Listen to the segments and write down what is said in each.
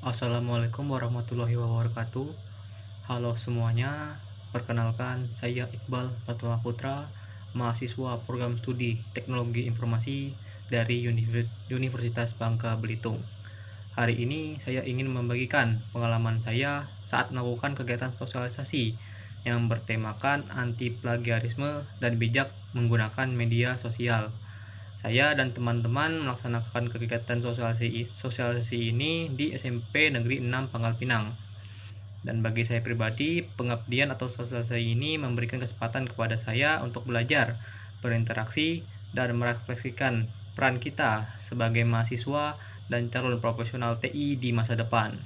Assalamualaikum warahmatullahi wabarakatuh. Halo semuanya, perkenalkan saya Iqbal Pratama Putra, mahasiswa program studi Teknologi Informasi dari Universitas Bangka Belitung. Hari ini saya ingin membagikan pengalaman saya saat melakukan kegiatan sosialisasi yang bertemakan anti plagiarisme dan bijak menggunakan media sosial. Saya dan teman-teman melaksanakan kegiatan sosialisasi ini di SMP Negeri 6 Pangkal Pinang. Dan bagi saya pribadi, pengabdian atau sosialisasi ini memberikan kesempatan kepada saya untuk belajar, berinteraksi, dan merefleksikan peran kita sebagai mahasiswa dan calon profesional TI di masa depan.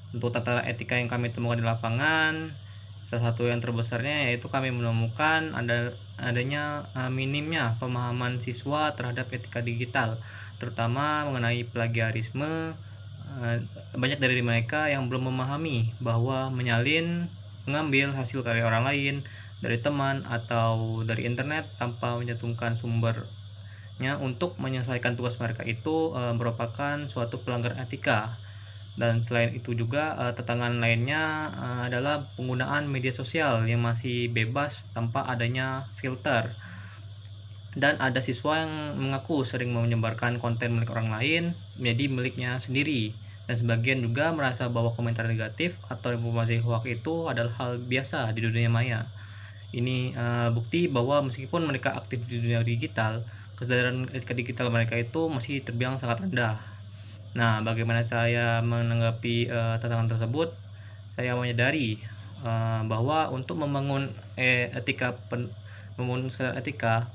Untuk tata etika yang kami temukan di lapangan, salah satu yang terbesarnya yaitu kami menemukan adanya minimnya pemahaman siswa terhadap etika digital, terutama mengenai plagiarisme. Banyak dari mereka yang belum memahami bahwa mengambil hasil karya orang lain dari teman atau dari internet tanpa mencantumkan sumbernya untuk menyelesaikan tugas mereka itu merupakan suatu pelanggaran etika. Dan selain itu juga tantangan lainnya adalah penggunaan media sosial yang masih bebas tanpa adanya filter. Dan ada siswa yang mengaku sering menyebarkan konten milik orang lain menjadi miliknya sendiri. Dan sebagian juga merasa bahwa komentar negatif atau informasi hoax itu adalah hal biasa di dunia maya. Ini bukti bahwa meskipun mereka aktif di dunia digital, kesadaran etika digital mereka itu masih terbilang sangat rendah. Nah, bagaimana saya menanggapi tantangan tersebut? Saya menyadari bahwa untuk membangun etika,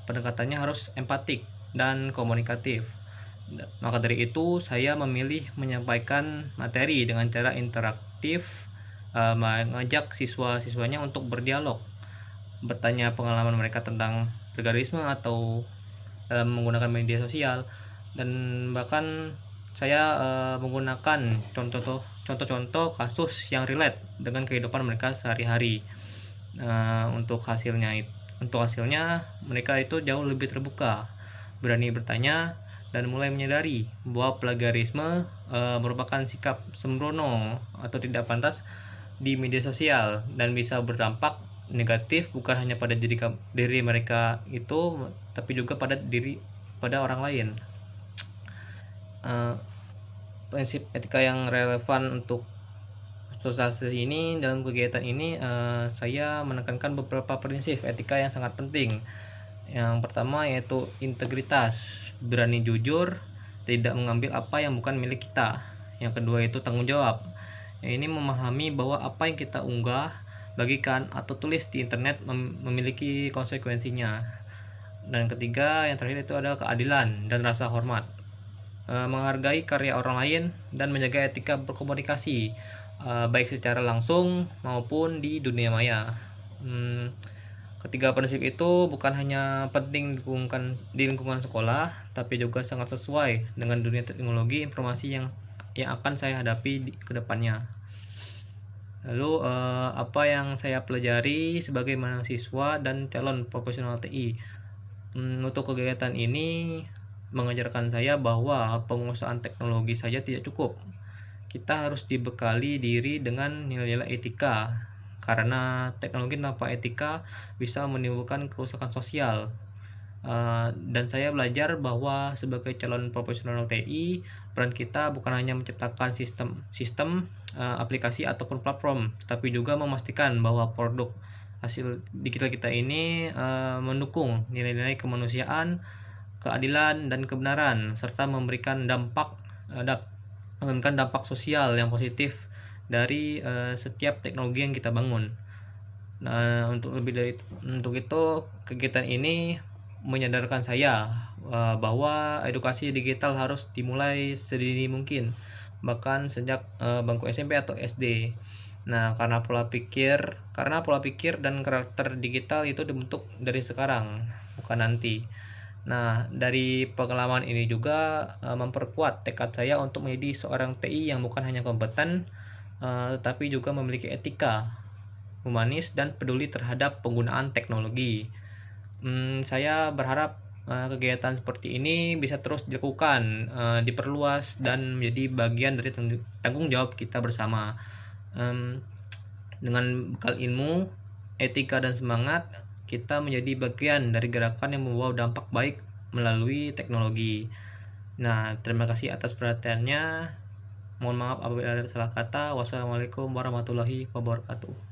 pendekatannya harus empatik dan komunikatif. Maka dari itu, saya memilih menyampaikan materi dengan cara interaktif, mengajak siswa-siswanya untuk berdialog, bertanya pengalaman mereka tentang plagiarisme atau dalam menggunakan media sosial, dan bahkan saya menggunakan contoh-contoh kasus yang relate dengan kehidupan mereka sehari-hari. Untuk hasilnya mereka itu jauh lebih terbuka, berani bertanya, dan mulai menyadari bahwa plagiarisme merupakan sikap sembrono atau tidak pantas di media sosial dan bisa berdampak negatif bukan hanya pada diri mereka itu, tapi juga pada orang lain. Prinsip etika yang relevan untuk sosialisasi ini dalam kegiatan ini, saya menekankan beberapa prinsip etika yang sangat penting. Yang pertama yaitu integritas, berani jujur, tidak mengambil apa yang bukan milik kita. Yang kedua itu tanggung jawab. Ini memahami bahwa apa yang kita unggah, bagikan, atau tulis di internet memiliki konsekuensinya. Dan ketiga, yang terakhir itu adalah keadilan dan rasa hormat, menghargai karya orang lain dan menjaga etika berkomunikasi, baik secara langsung maupun di dunia maya. Ketiga prinsip itu bukan hanya penting di lingkungan sekolah, tapi juga sangat sesuai dengan dunia teknologi informasi yang akan saya hadapi ke depannya. Lalu apa yang saya pelajari sebagai mahasiswa dan calon profesional TI? Untuk kegiatan ini mengajarkan saya bahwa penguasaan teknologi saja tidak cukup. Kita harus dibekali diri dengan nilai-nilai etika, karena teknologi tanpa etika bisa menimbulkan kerusakan sosial. Dan saya belajar bahwa sebagai calon profesional TI, peran kita bukan hanya menciptakan sistem aplikasi ataupun platform, tapi juga memastikan bahwa produk hasil digital kita ini mendukung nilai-nilai kemanusiaan, keadilan, dan kebenaran, serta memberikan dampak sosial yang positif dari setiap teknologi yang kita bangun. Nah, untuk itu kegiatan ini menyadarkan saya bahwa edukasi digital harus dimulai sedini mungkin, bahkan sejak bangku SMP atau SD. Nah, karena pola pikir dan karakter digital itu dibentuk dari sekarang, bukan nanti. Nah, dari pengalaman ini juga memperkuat tekad saya untuk menjadi seorang TI yang bukan hanya kompeten, tetapi juga memiliki etika, humanis, dan peduli terhadap penggunaan teknologi. Saya berharap Kegiatan seperti ini bisa terus dilakukan, diperluas dan menjadi bagian dari tanggung jawab kita bersama. Dengan bekal ilmu, etika dan semangat, kita menjadi bagian dari gerakan yang membawa dampak baik melalui teknologi. Nah, terima kasih atas perhatiannya. Mohon maaf apabila ada salah kata. Wassalamualaikum warahmatullahi wabarakatuh.